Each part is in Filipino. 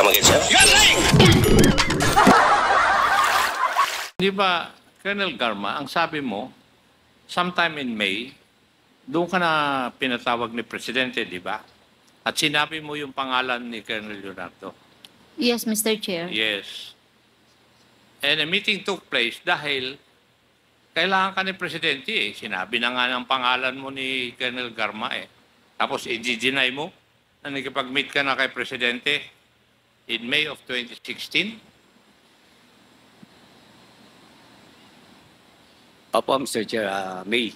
come again, sir? Di ba, Colonel Garma, ang sabi mo, sometime in May, doon ka na pinatawag ni Presidente, di ba? At sinabi mo yung pangalan ni Colonel Leonardo. Yes, Mr. Chair. Yes. And a meeting took place dahil kailangan ka ni Presidente eh. Sinabi na nga ng pangalan mo ni Colonel Garma eh. Tapos i-deny mo na nakipag-meet ka na kay Presidente in May of 2016. Opo, Mr. Chair, May.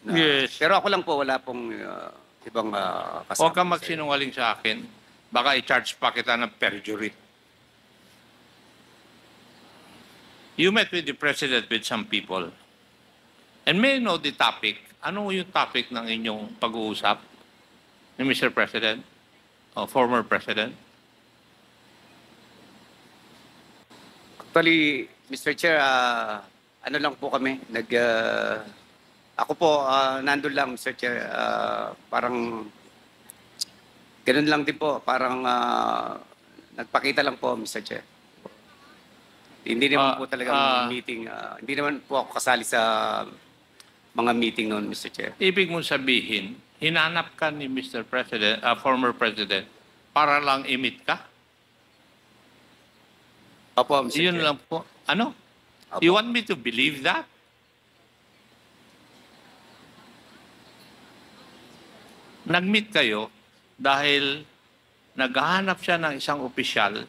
Yes. Pero ako lang po, wala pong ibang kasama. Huwag kang magsinungaling sa akin. Baka i-charge pa kita ng perjury. You met with the President with some people. And may I know the topic? Ano yung topic ng inyong pag-uusap ni Mr. President o former President? Actually, Mr. Chair, ano lang po kami, ako po, nandun lang, Mr. Chair, parang, ganun lang din po, parang nagpakita lang po, Mr. Chair. Hindi naman po talagang meeting, hindi naman po ako kasali sa mga meeting noon, Mr. Chair. Ibig mong sabihin, hinanap ka ni Mr. President, former President, para lang i-meet ka? Opo, Mr. Yun Chair. lang po. Ano? Opo. You want me to believe that? Nag-meet kayo dahil naghahanap siya ng isang opisyal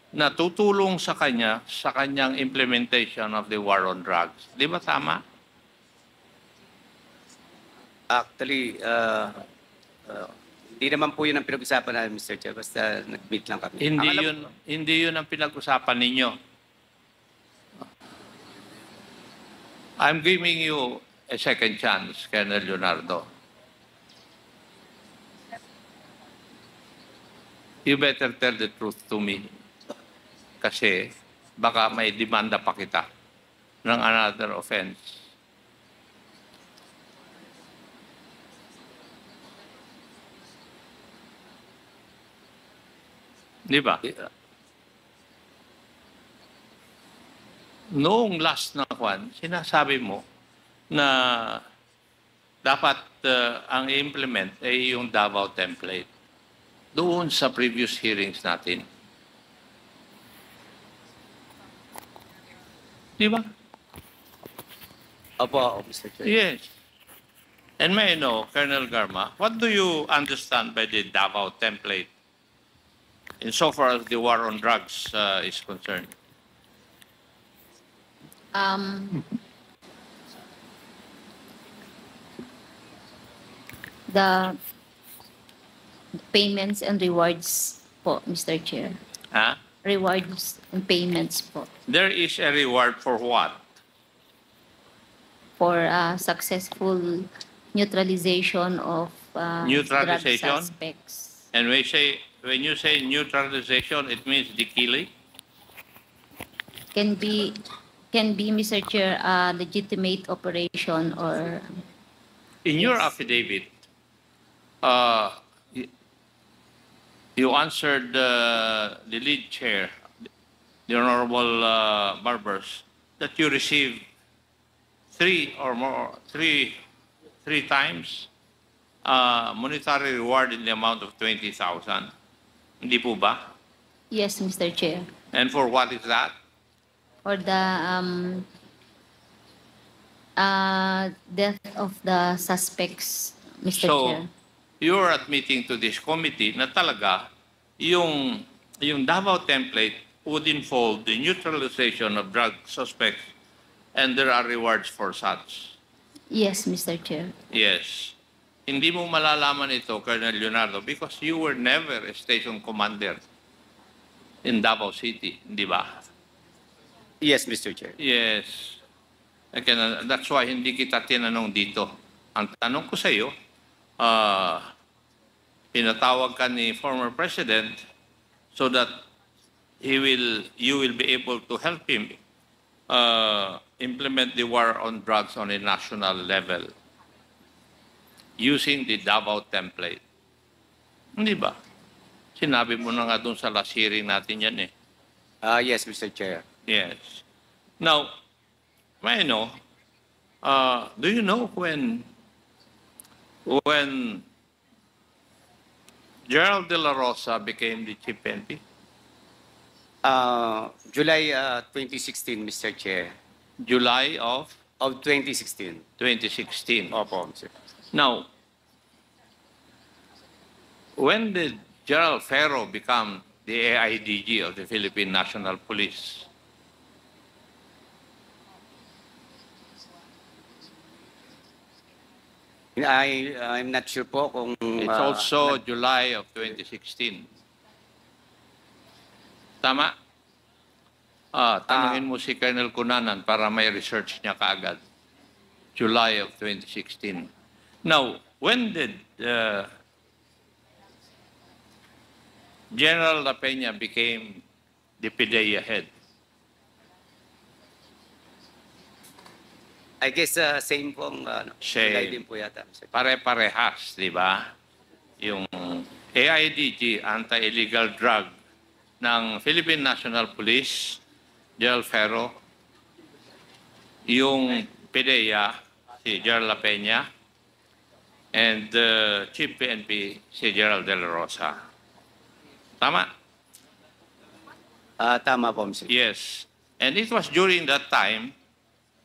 na tutulong sa kanya sa kanyang implementation of the war on drugs. Di ba tama? Actually, hindi naman po yun ang pinag-usapan namin, Mr. Chair. Basta nag-meet lang kami. Hindi yun ang pinag-usapan ninyo. I'm giving you a second chance, Colonel Leonardo. You better tell the truth to me. Kasi baka may demanda pa kita ng another offense. Di ba? Noong last na kwan, sinasabi mo na dapat ang i-implement ay yung Davao template. Doon sa previous hearings natin. Di ba? Opo, Mr. Chair. Yes. And may I know, Colonel Garma, what do you understand by the Davao template insofar as the war on drugs is concerned? The payments and rewards po, Mr. Chair. Huh? Rewards and payments po There is a reward for what? for successful neutralization of Neutralization? drug suspects. And when you say neutralization, it means the killing? Can be, Mr. Chair, a legitimate operation or In your Yes. affidavit, you answered the lead chair, the Honorable Barbers, that you received three times monetary reward in the amount of 20,000. Hindi po ba? yes, Mr. Chair, And for what is that? or the death of the suspects, Mr. So, Chair. you're admitting to this committee na talaga yung Davao template would involve the neutralization of drug suspects and there are rewards for such. Yes, Mr. Chair. Yes. Hindi mo malalaman ito, Colonel Leonardo, because you were never a station commander in Davao City, di ba? Yes, Mr. Chair. Yes. Okay, that's why hindi kita tinanong dito. Ang tanong ko sa iyo, pinatawag ka ni former President so that you will be able to help him implement the war on drugs on a national level using the Davao template. Hindi ba? Sinabi mo na nga doon sa last hearing natin yan eh. Yes, Mr. Chair. Yes. Now, may I know, do you know when Gerald De La Rosa became the chief PNP? July 2016, Mr. Chair. July of Of 2016. 2016. Opo, Mr. Now, when did Gerald Ferro become the AIDG of the Philippine National Police? I'm not sure po kung... It's also July of 2016. Tama? Tanungin mo si Colonel Cunanan para may research niya kaagad. July of 2016. Now, when did General La Peña became the PDEA head? I guess same pong Same. July din po yata, Mr. Chair. Pare-parehas, di ba? Yung AIDG, Anti-Illegal Drug, ng Philippine National Police, Gerald Ferro, yung PDEA, si Gerald La Peña, and Chief PNP, si Gerald De La Rosa. Tama? Tama po, Mr. Chair. Yes. And it was during that time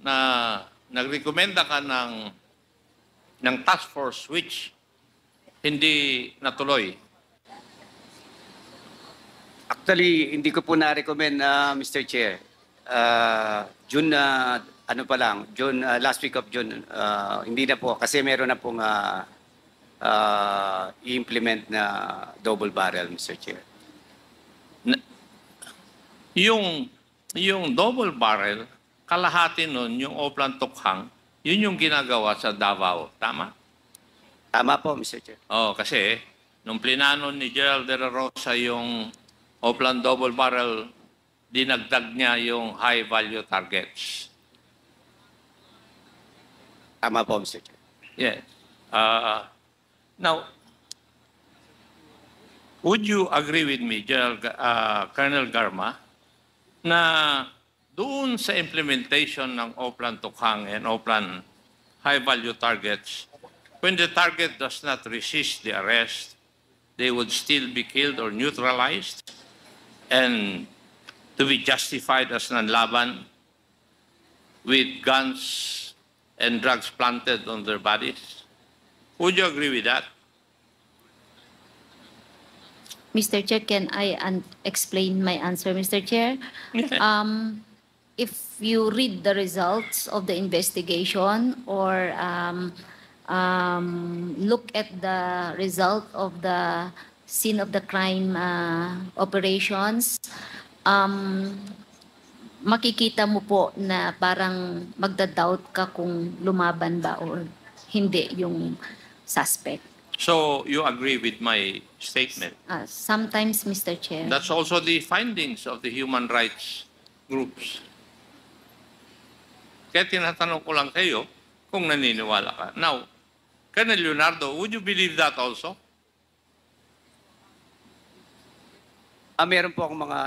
na nagrekomenda ka ng task force which hindi natuloy. Actually, hindi ko po na-recommend, Mr. Chair. June, ano pa lang, June, last week of June, hindi na po, kasi meron na pong i-implement na double barrel, Mr. Chair. Yung double barrel, kalahati nun, yung Oplan Tukhang, yun yung ginagawa sa Davao. Tama? Tama po, Mr. Chair. Oh, kasi nung plinano ni Gerald De La Rosa yung Oplan double barrel, dinagdag niya yung high value targets. Tama po, Mr. Chair. Yes. Now, would you agree with me, Colonel Garma, na doon sa implementation ng Oplan Tukhang and Oplan high value targets, when the target does not resist the arrest, they would still be killed or neutralized and to be justified as nanlaban with guns and drugs planted on their bodies? Would you agree with that? Mr. Chair, can I explain my answer, Mr. Chair? If you read the results of the investigation or look at the result of the scene of the crime operations, makikita mo po na parang magda-doubt ka kung lumaban ba or hindi yung suspect. So you agree with my statement? Sometimes, Mr. Chair. That's also the findings of the human rights groups. Kaya tinatanong ko lang kayo kung naniniwala ka. Now, Colonel Leonardo, would you believe that also? Meron po akong mga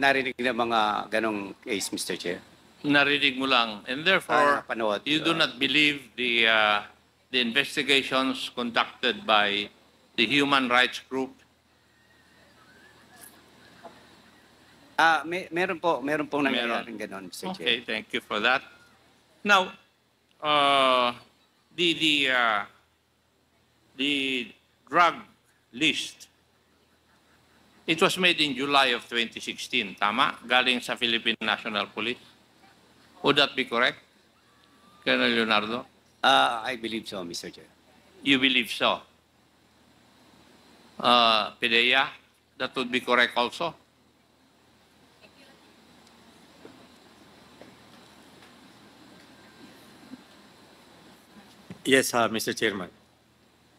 narinig na mga ganong case, Mr. Chair. Narinig mo lang. And therefore, Napanood. you do not believe the investigations conducted by the human rights group? Meron pong nangyayaring ganon, Mr. Chair. Okay, thank you for that. Now, the drug list, it was made in July of 2016, tama? Galing sa Philippine National Police. Would that be correct, Colonel Leonardo? I believe so, Mr. Chair. You believe so? PDEA, that would be correct also? Yes, Mr. Chairman.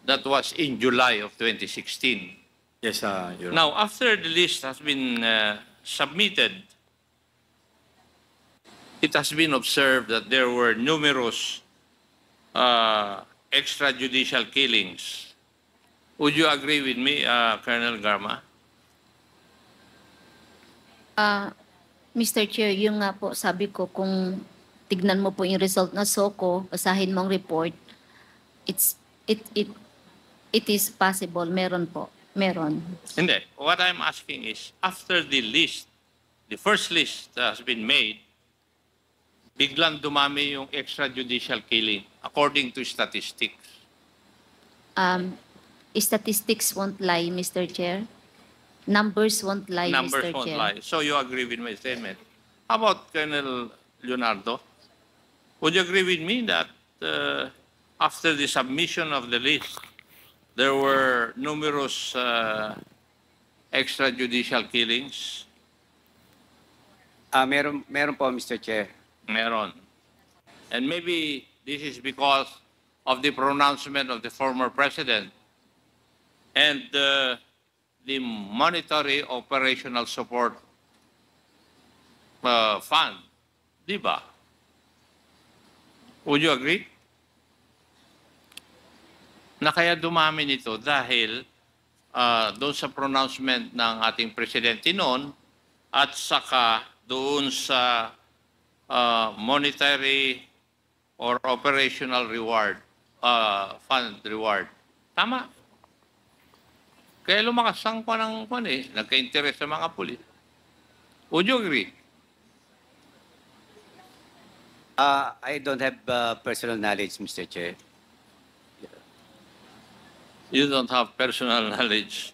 That was in July of 2016. Yes, Your Honor. Now, after the list has been submitted, it has been observed that there were numerous extrajudicial killings. Would you agree with me, Colonel Garma? Mr. Chair, yung nga po sabi ko, kung tignan mo po yung result na SOCO, basahin mong report, it is possible. Meron po. Meron. Hindi. What I'm asking is, after the list, the first list has been made, biglang dumami yung extrajudicial killing according to statistics. Statistics won't lie, Mr. Chair. Numbers won't lie, Numbers Mr. won't Chair. lie. So you agree with my statement. How about Colonel Leonardo? Would you agree with me that after the submission of the list, there were numerous extrajudicial killings? Meron po, Mr. Chair. Meron. And maybe this is because of the pronouncement of the former president and the monetary operational support fund. Di ba? Would you agree? Na kaya dumami nito dahil doon sa pronouncement ng ating presidente noon at saka doon sa monetary or operational reward, fund reward. Tama. Kaya lumakas ang nagka-interest sa mga pulis. Would you agree? I don't have personal knowledge, Mr. Chair. You don't have personal knowledge.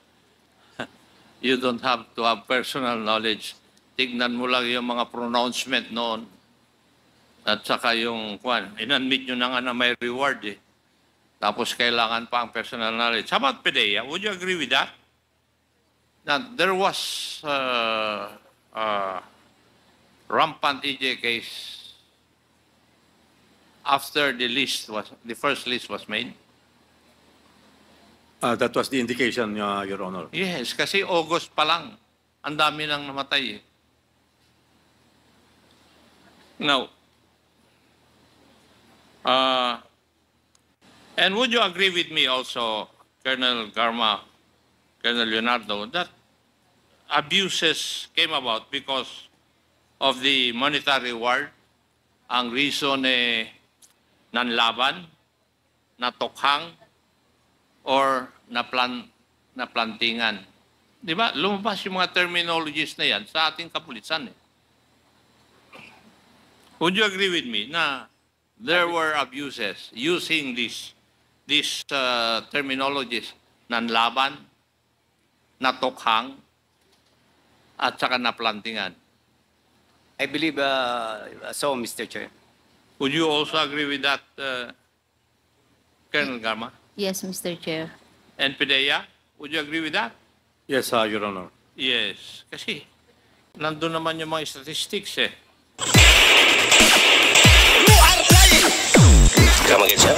You don't have to have personal knowledge. Tignan mo lang yung mga pronouncement noon. At saka yung, in-admit nyo na nga na may reward eh. Tapos kailangan pa ang personal knowledge. How about PDEA? Would you agree with that? That there was rampant EJ case after the first list was made? That was the indication, Your Honor. Yes, kasi August pa lang. Ang dami nang namatay eh. Now, and would you agree with me also, Colonel Garma, Colonel Leonardo, that abuses came about because of the monetary reward? Ang reason nanlaban, natokhang, or naplantingan. Di ba? Lumabas yung mga terminologies na yan sa ating kapulisan. Would you agree with me na there were abuses using these terminologies, nanlaban, natokhang, at saka naplantingan? I believe so, Mr. Chair. Would you also agree with that, Colonel Garma? Yes, Mr. Chair. And PDEA, would you agree with that? Yes, Your Honor. Yes. Kasi nandun naman yung mga statistics eh. Come again, sir.